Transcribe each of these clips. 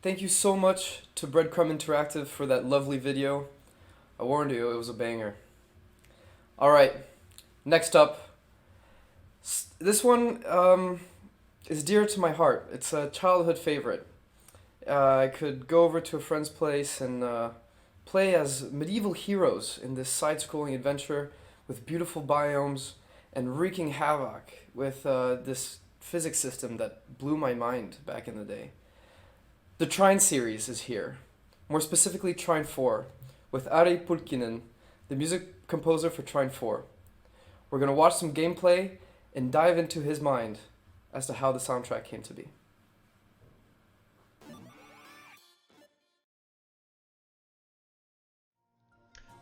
Thank you so much to Breadcrumb Interactive for that lovely video. I warned you, it was a banger. Alright, next up. This one is dear to my heart. It's a childhood favorite. I could go over to a friend's place and play as medieval heroes in this side-scrolling adventure with beautiful biomes and wreaking havoc with this physics system that blew my mind back in the day. The Trine series is here, more specifically Trine 4, with Ari Pulkkinen, the music composer for Trine 4. We're going to watch some gameplay and dive into his mind as to how the soundtrack came to be.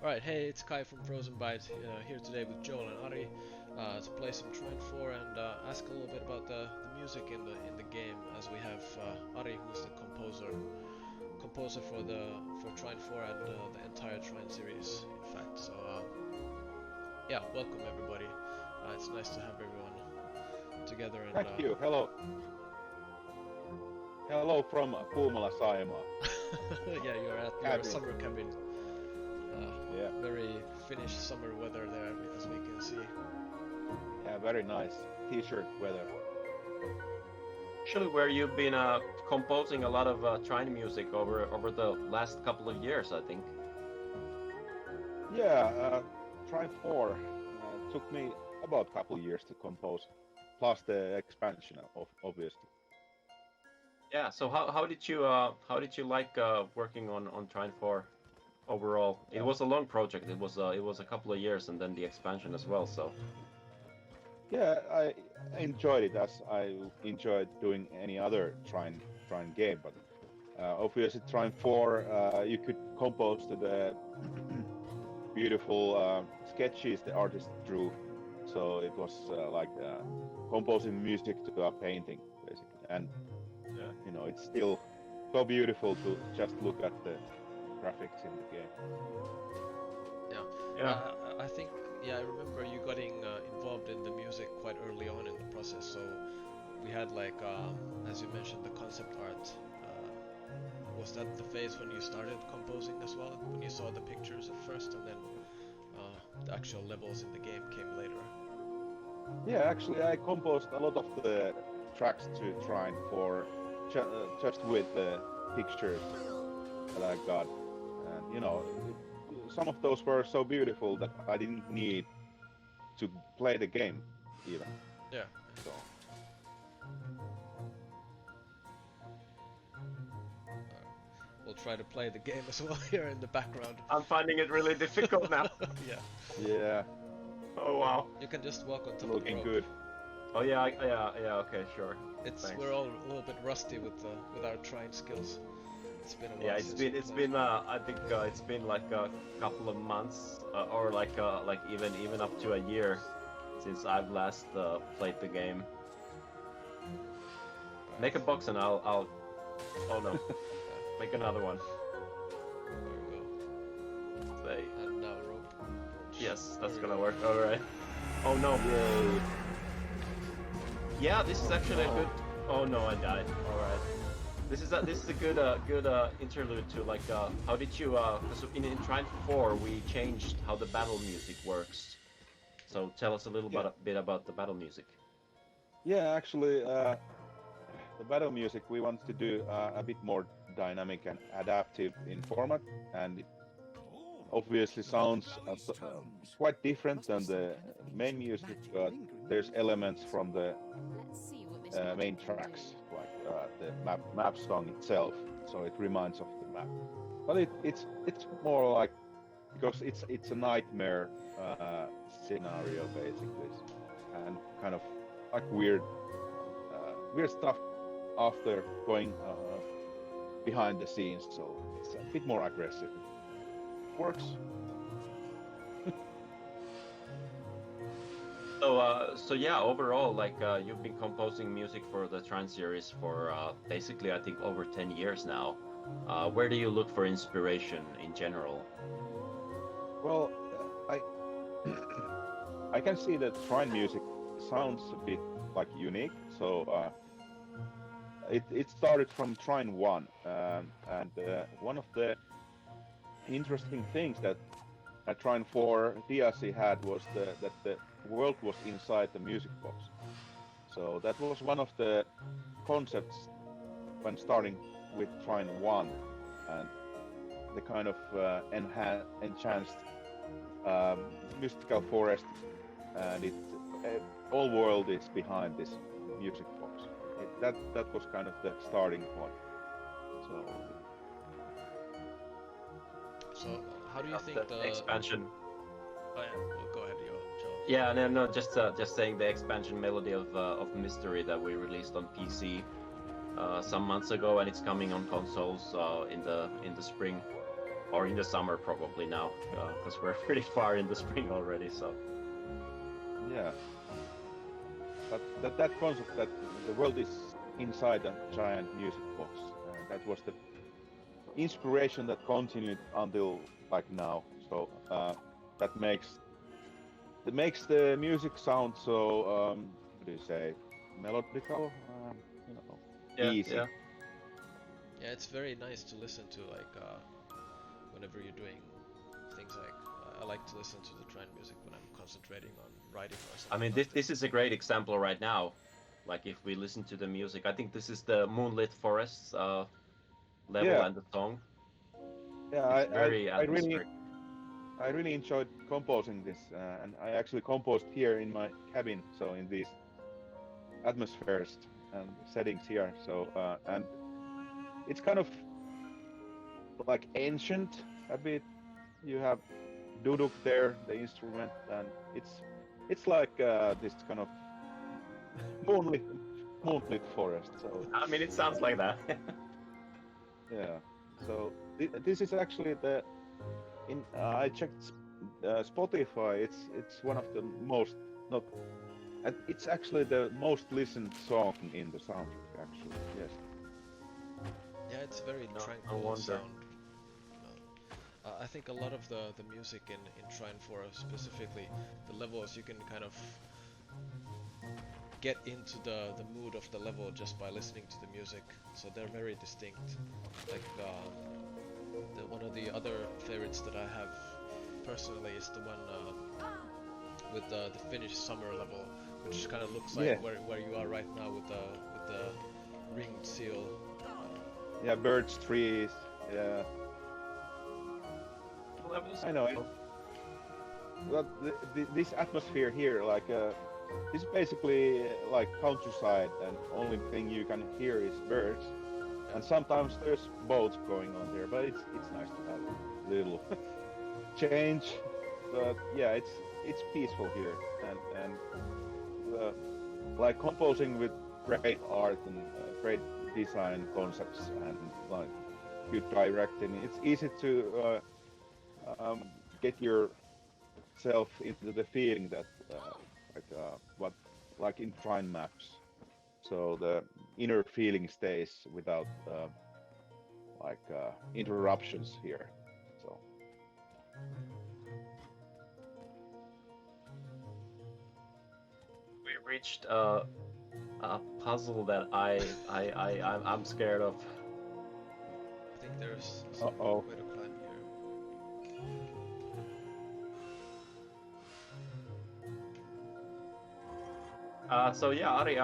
Alright, hey, it's Kai from Frozenbyte, here today with Joel and Ari to play some Trine 4 and ask a little bit about the music in the game, as we have Ari, who's the composer for Trine 4 and the entire Trine series, in fact. So yeah, welcome everybody. It's nice to have everyone together. And thank you. Hello. Hello from Puumala, Saimaa. yeah, you're at your summer cabin. Yeah. Very Finnish summer weather there, as we can see. Yeah, very nice. T-shirt weather. Actually, where you've been composing a lot of Trine music over the last couple of years, I think. Yeah, Trine 4 took me about a couple of years to compose, plus the expansion, obviously. Yeah. So how did you like working on Trine 4? Overall, it was a long project. It was a couple of years, and then the expansion as well. So yeah, I enjoyed it as I enjoyed doing any other Trine game. But obviously, Trine 4, you could compose to the beautiful sketches the artist drew. So it was like composing music to a painting, basically. And you know, it's still so beautiful to just look at the graphics in the game. Yeah. I think, I remember you getting involved in the music quite early on in the process. So we had like, as you mentioned, the concept art. Was that the phase when you started composing as well? When you saw the pictures at first, and then the actual levels in the game came later? Yeah, actually, I composed a lot of the tracks to Trine for just with the pictures that I got. And you know, some of those were so beautiful that I didn't need to play the game even. Yeah. So. We'll try to play the game as well here in the background. I'm finding it really difficult now. Yeah. Yeah. Oh wow. You can just walk on top Looking of the rope. good. Oh yeah, okay, sure. We're all a little bit rusty with our Trine skills. It's been a while. Yeah, it's been I think it's been like a couple of months or like even up to a year since I've last played the game. Make a box and I'll oh no. Make another one. There we go. Say. And now rope. Yes, that's gonna work. Alright. Oh no. Yay. Yeah, this is actually a good. Oh no, I died. Alright. This is a good interlude to like how did you because in Trine 4 we changed how the battle music works. So tell us a little bit about the battle music. Yeah, actually, the battle music we want to do a bit more dynamic and adaptive in format, and it obviously sounds quite different than the main music, but there's elements from the main tracks, like the map song itself, so it reminds of the map. But it's more like, because it's a nightmare scenario basically, and kind of like weird stuff after going behind the scenes, so it's a bit more aggressive. Works. So yeah, overall, like you've been composing music for the Trine series for basically I think over 10 years now. Where do you look for inspiration in general? Well, I can see that Trine music sounds a bit like unique, so it started from Trine 1, and one of the interesting things that Trine 4 DLC had was that the world was inside the music box. So that was one of the concepts when starting with Trine 1, and the kind of enhanced mystical forest, and all world is behind this music box. That was kind of the starting point. So how do you think the expansion? Oh yeah, well, go ahead, Joe. Yeah, no, just saying the expansion Melody of Mystery that we released on PC some months ago, and it's coming on consoles in the spring or in the summer probably now, because we're pretty far in the spring already. So Yeah, but that concept that the world is inside a giant music box, that was the inspiration that continued until like now. So that makes the music sound so what do you say, melodical, easy. Yeah, it's very nice to listen to, like whenever you're doing things like I like to listen to the Trine music when I'm concentrating on writing or something. I mean, this is a great example right now. Like if we listen to the music, I think this is the Moonlit Forests level and the song. Yeah, It's very atmospheric. I really enjoyed composing this, and I actually composed here in my cabin, so in these atmospheres and settings here. So and it's kind of like ancient a bit. You have duduk there, the instrument, and it's like this kind of moonlit forest. So I mean, it sounds like that. yeah. So this is actually I checked Spotify. It's one of the most not. It's actually the most listened song in the soundtrack. Actually, yes. Yeah, it's very No tranquil wonder. sound. I think a lot of the music in Trine 4 specifically, the levels, you can kind of get into the mood of the level just by listening to the music, so they're very distinct. Like one of the other favorites that I have personally is the one with the Finnish summer level, which kind of looks like where you are right now with the ringed seal. Yeah, birds, trees. Yeah. Levels. I know it. But this atmosphere here, like this is basically like countryside, and only thing you can hear is birds. And sometimes there's boats going on there, but it's nice to have a little change. But yeah, it's peaceful here, and like composing with great art and great design concepts and like good directing. It's easy to get yourself into the feeling that like in Trine maps. So the inner feeling stays without interruptions here. So We reached a puzzle that I'm scared of. I think there's some Uh-oh. way to climb here. So yeah, Ari,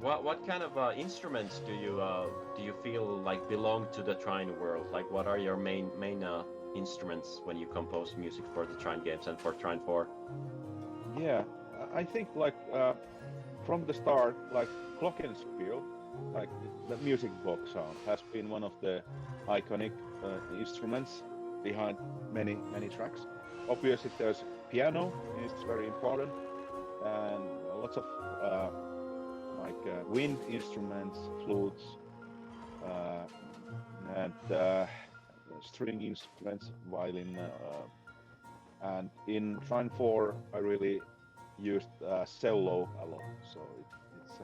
what kind of instruments do you feel like belong to the Trine world? Like, what are your main instruments when you compose music for the Trine games and for Trine 4? yeah, I think like from the start, like glockenspiel, like the music box sound, has been one of the iconic instruments behind many tracks. Obviously, there's piano is very important, and lots of wind instruments, flutes, and string instruments, violin. And in Trine 4, I really used cello a lot. So it's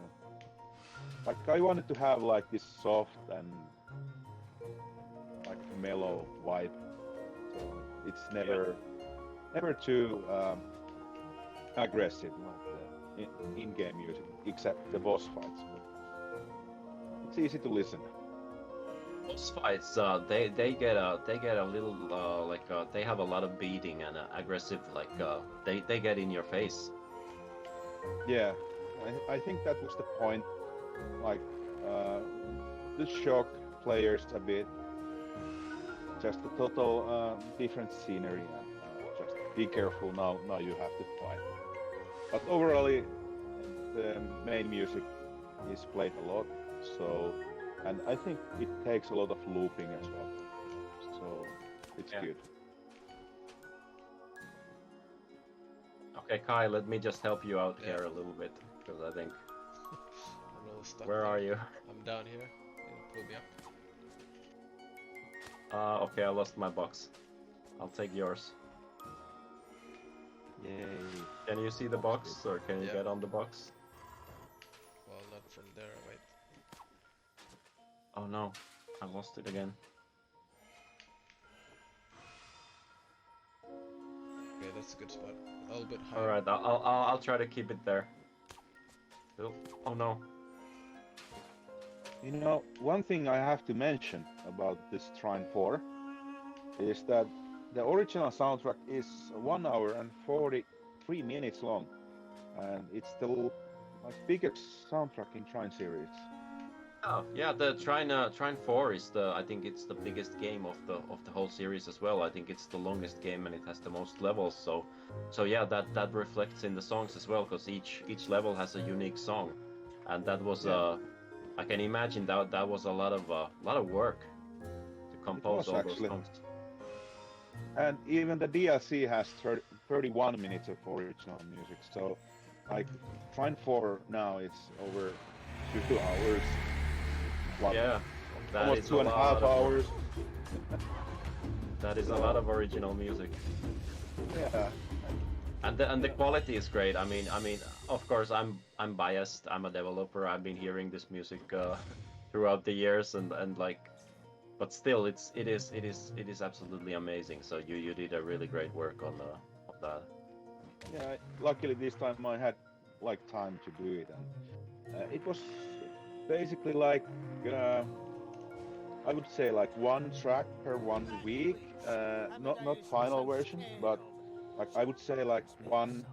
like I wanted to have like this soft and like mellow vibe. So it's never too aggressive like the in-game music, except the boss fights. it's easy to listen. Boss fights, they get a little they have a lot of beating and aggressive, they get in your face. Yeah, I think that was the point, like to shock players a bit. Just a total different scenery, and just be careful now. Now you have to fight. But overall, the main music is played a lot, so, and I think it takes a lot of looping as well, so it's good. Okay, Kai, let me just help you out here a little bit, because I think. I'm a little stuck. Where are you? I'm down here. Pull me up. Okay, I lost my box. I'll take yours. Yay! Can you see the box, or can you get on the box? Well, not from there. Wait. Oh no, I lost it again. Okay, that's a good spot. A little bit higher. All right, I'll try to keep it there. Oh no. You know, one thing I have to mention about this Trine 4 is that the original soundtrack is 1 hour and 43 minutes long, and it's the biggest soundtrack in Trine series. Oh yeah, the Trine 4 is I think it's the biggest game of the whole series as well. I think it's the longest game and it has the most levels. So yeah, that reflects in the songs as well, because each level has a unique song, and that was I can imagine that was a lot of work to compose all those songs. And even the DLC has 31 minutes of original music. So, like, Trine 4 now it's over 2 hours. Yeah, that almost is 2.5 hours. That is a lot of original music. Yeah. And the quality is great. I mean, of course, I'm biased. I'm a developer. I've been hearing this music throughout the years, and like, but still, it is absolutely amazing. So you did a really great work on that. Yeah. Luckily, this time I had like time to do it, and it was basically like I would say like 1 track per 1 week. Not final version, but. Like I would say, like one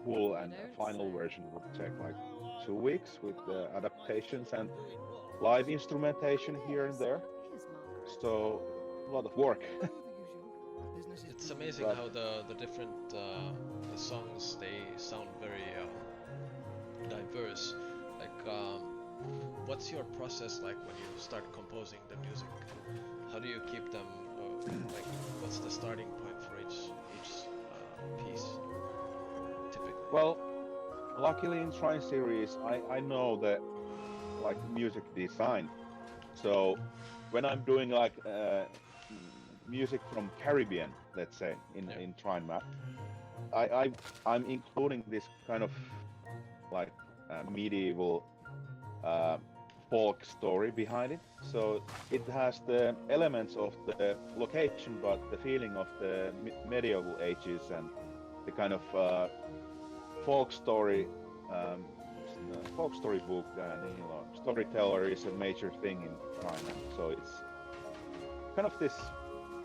full and final version would take like 2 weeks with the adaptations and live instrumentation here and there. So a lot of work. It's amazing how the different songs, they sound very diverse. Like, what's your process like when you start composing the music? How do you keep them? Like, what's the starting point for each piece, typically? Well, luckily in Trine series, I know the like music design. So when I'm doing like music from Caribbean, let's say in Trine map, I'm including this kind of like medieval folk story behind it. So it has the elements of the location, but the feeling of the medieval ages and the kind of folk story book. And storyteller is a major thing in Trine. So it's kind of this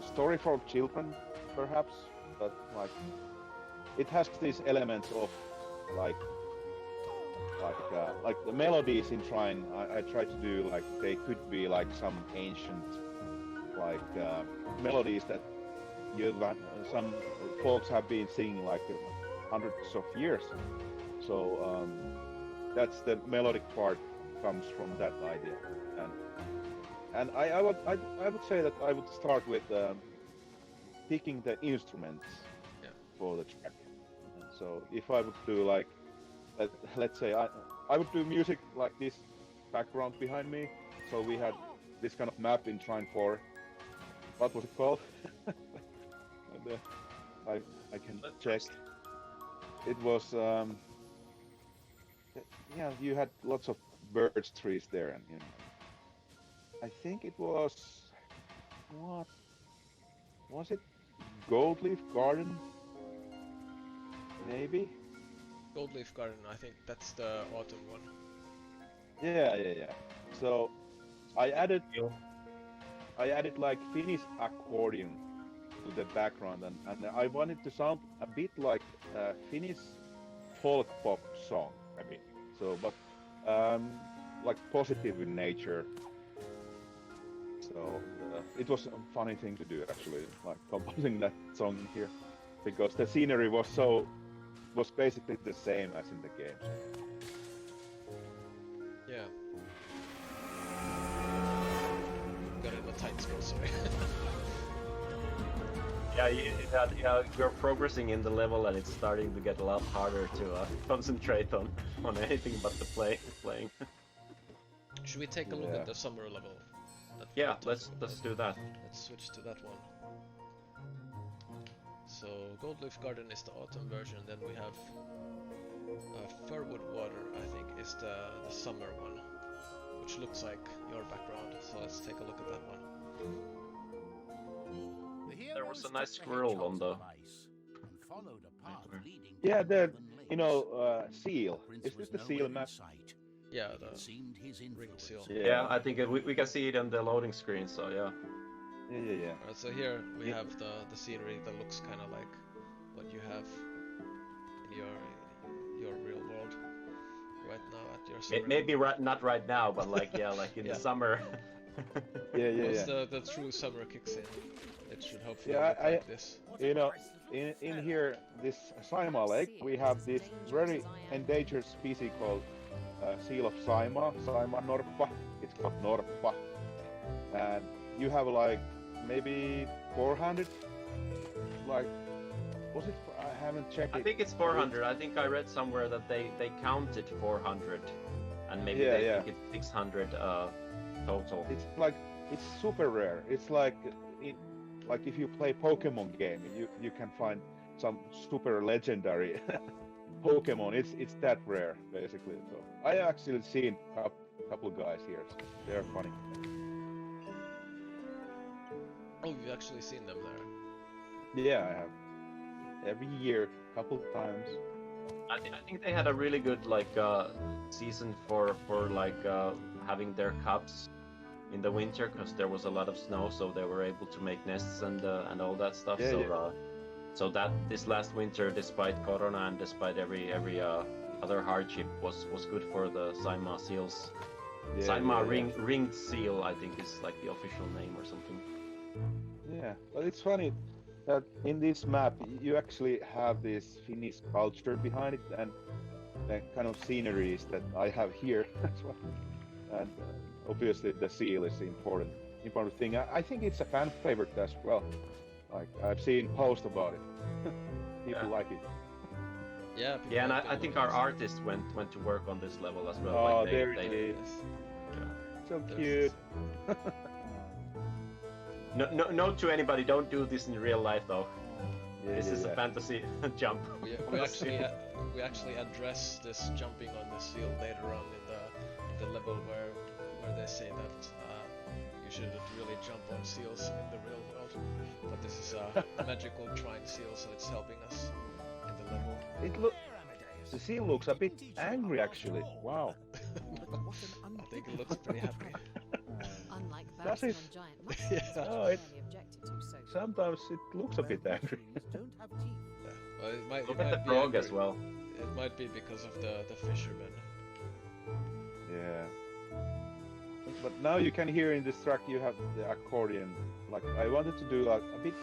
story for children, perhaps, but like it has these elements of like the melodies in Trine. I try to do like they could be like some ancient like melodies that some folks have been singing like hundreds of years. So that's the melodic part comes from that idea, and I would say that I would start with picking the instruments for the track. So if I would do like let's say I would do music like this background behind me. So we had this kind of map in Trine 4. What was it called? And, I can check. It was you had lots of birch trees there, and you know, I think it was what was it? Gold Leaf Garden, maybe. Gold Leaf Garden, I think that's the autumn one. Yeah. So I added like Finnish accordion to the background, and I wanted to sound a bit like Finnish folk pop song, a bit. So, but like positive in nature. So it was a funny thing to do actually, like composing that song here, because the scenery was basically the same as in the games. Yeah. Got in a tight score, sorry. Yeah, you're progressing in the level and it's starting to get a lot harder to concentrate on anything but the playing. Should we take a look at the summer level? Yeah, let's do that. Let's switch to that one. So Goldleaf Garden is the autumn version, then we have Firwood Water, I think, is the summer one, which looks like your background, so let's take a look at that one. There was a nice squirrel on the... Yeah, the seal. Is this the seal map? Yeah, the ringed seal. Yeah, I think we can see it on the loading screen, so yeah. Yeah. Alright, so here we have the scenery that looks kind of like what you have in your real world right now at your summer. Maybe not right now, but like like in the summer. Once the true summer kicks in, it should hopefully look like this. In here, this Saimaa Lake, we have this very endangered species called seal of Saimaa, Saimaa norppa. It's called norppa, and you have like maybe 400. Like, was it? I haven't checked it. I think it's 400. I think I read somewhere that they counted 400, and maybe they think it's 600 total. It's like it's super rare. It's like if you play Pokemon game, you can find some super legendary Pokemon. It's that rare basically. So I actually seen a couple guys here. So they're funny. Oh, you've actually seen them there? Yeah, I have. Every year, couple times. I think they had a really good season for having their cubs in the winter, because there was a lot of snow, so they were able to make nests and all that stuff. So that this last winter, despite Corona and despite every other hardship, was good for the Saimaa seals. Saimaa ringed seal, I think, is like the official name or something. Yeah, but it's funny that in this map you actually have this Finnish culture behind it, and the kind of sceneries that I have here as well. And obviously the seal is the important thing. I think it's a fan favorite as well. Like, I've seen posts about it. People like it. Yeah. And I think our artist went to work on this level as well. Oh, like there it is. Yeah. So cute. No to anybody, don't do this in real life though. This is a fantasy jump. We actually address this jumping on the seal later on in the level where they say that you shouldn't really jump on seals in the real world. But this is a magical Trine seal, so it's helping us in the level. The seal looks a bit angry actually. Wow. I think it looks pretty happy. Unlike Does it? giant Sometimes it looks a bit angry. Well, it might Look at the be frog angry. as well. It might be because of the fishermen. Yeah. But now you can hear in this track you have the accordion. Like, I wanted to do like a bit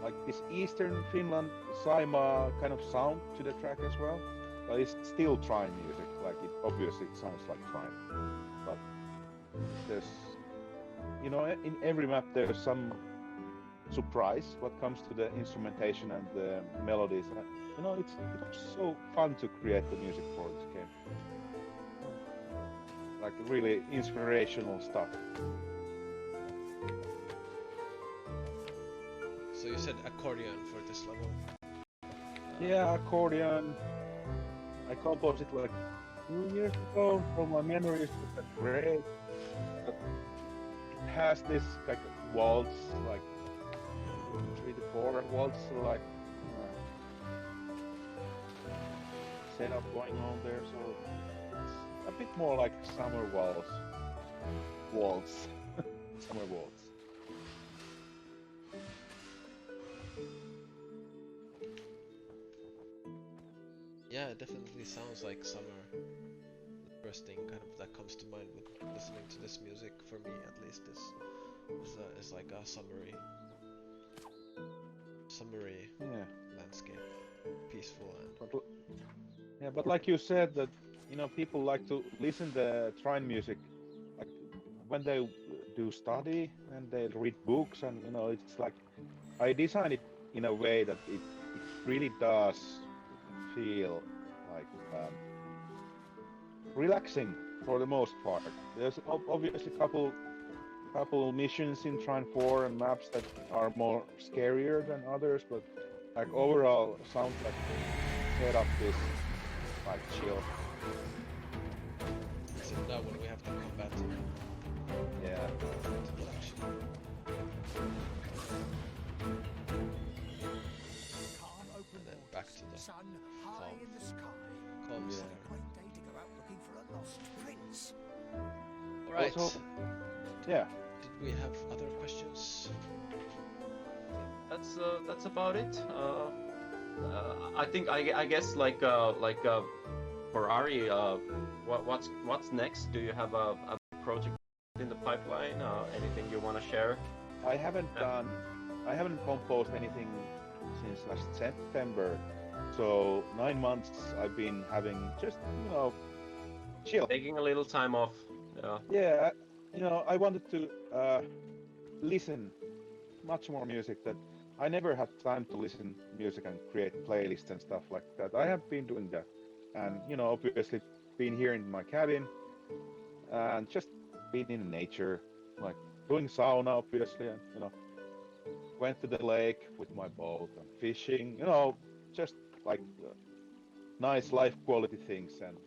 like this Eastern Finland Saimaa kind of sound to the track as well. But it's still Trine music. Like, it obviously sounds like Trine. But there's, in every map there's some surprise what comes to the instrumentation and the melodies. It's so fun to create the music for this game. Like, really inspirational stuff. So you said accordion for this level? Yeah, accordion. I composed it like 2 years ago. From my memory, it's great. But it has this like waltz, like 3 to 4 waltz, like setup going on there. So it's a bit more like summer waltz. waltz. Summer waltz. Yeah, it definitely sounds like summer. The first thing kind of that comes to mind with listening to this music, for me at least, is like a summery Yeah. landscape, peaceful and But, yeah, but like you said, that people like to listen the Trine music, like when they do study and they read books, and it's like I design it in a way that it really does feel like relaxing for the most part. There's obviously couple missions in Trine 4 and maps that are more scarier than others, but like overall soundtrack setup is like chill. except now when we have to combat Yeah. to action. And then back to the sun high in the sky. calm Yeah. center. Great day to go out looking for a lost prince. Alright, Also- Yeah. did we have other questions? That's about it. I think I guess like for Ari, what's next? Do you have a project in the pipeline? Anything you want to share? I haven't composed anything since last September. So 9 months I've been having just, chill. Taking a little time off. Yeah, I wanted to listen much more music that I never had time to listen music and create playlists and stuff like that. I have been doing that, and obviously been here in my cabin and just been in nature, like doing sauna obviously, and went to the lake with my boat and fishing, just like nice life quality things, and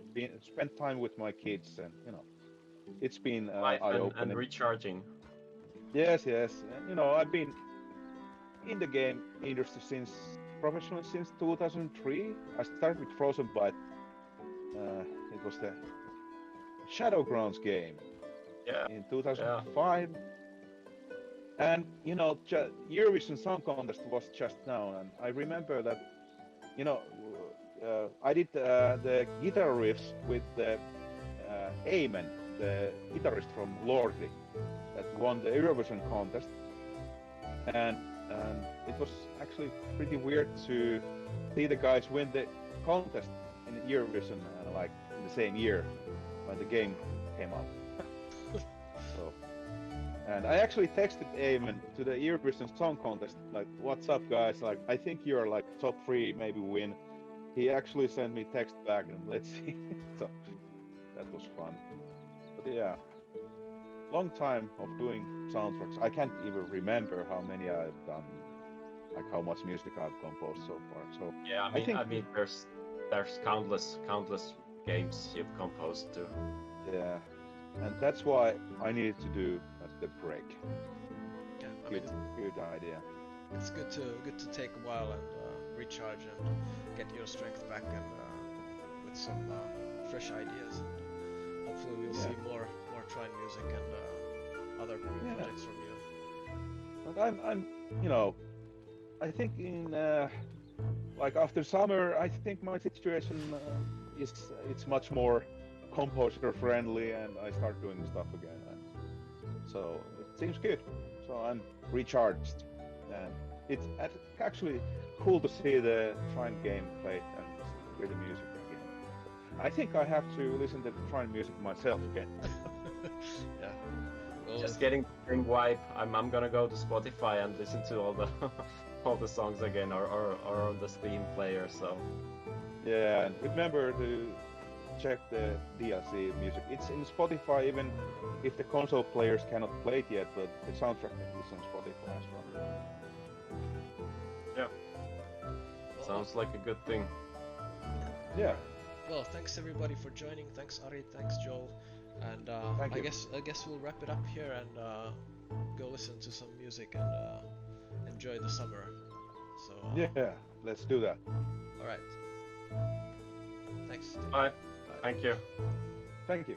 spent time with my kids, and it's been Life eye-opening. and recharging. Yes, and I've been in the game industry professionally since 2003. I started with Frozenbyte. It was the Shadowgrounds game Yeah. in 2005. And Eurovision Song Contest was just now, and I remember that I did the guitar riffs with the Eamon, the guitarist from Lordi, that won the Eurovision contest, and it was actually pretty weird to see the guys win the contest in Eurovision like in the same year when the game came out. So, and I actually texted Eamon to the Eurovision Song Contest, like, "What's up, guys? Like, I think you're like top 3, maybe win." He actually sent me text back, and let's see. So that was fun. But yeah, long time of doing soundtracks. I can't even remember how many I've done, like how much music I've composed so far. So Yeah, I mean, there's countless games you've composed too. yeah, and that's why I needed to do the break. Yeah, I mean, Good idea. it's good to take a while and recharge and get your strength back and with some fresh ideas. And hopefully we'll see more Trine music and other projects from you. But I'm I think in like after summer, I think my situation it's much more composer friendly, and I start doing stuff again. So it seems good. So I'm recharged, and it's actually cool to see the Trine game played and hear the music again. I think I have to listen to Trine music myself again. Yeah. Well, Just getting the same vibe. I'm gonna go to Spotify and listen to all the all the songs again, or on the Steam player. So Yeah, and remember to check the DLC music. It's in Spotify, even if the console players cannot play it yet, but the soundtrack is on Spotify as well. yeah, sounds like a good thing. Yeah, well, thanks everybody for joining. Thanks Ari, thanks Joel, and Thank I you. guess we'll wrap it up here and go listen to some music and enjoy the summer. So yeah, let's do that. all right. Thanks. Bye. Thank you. Thank you.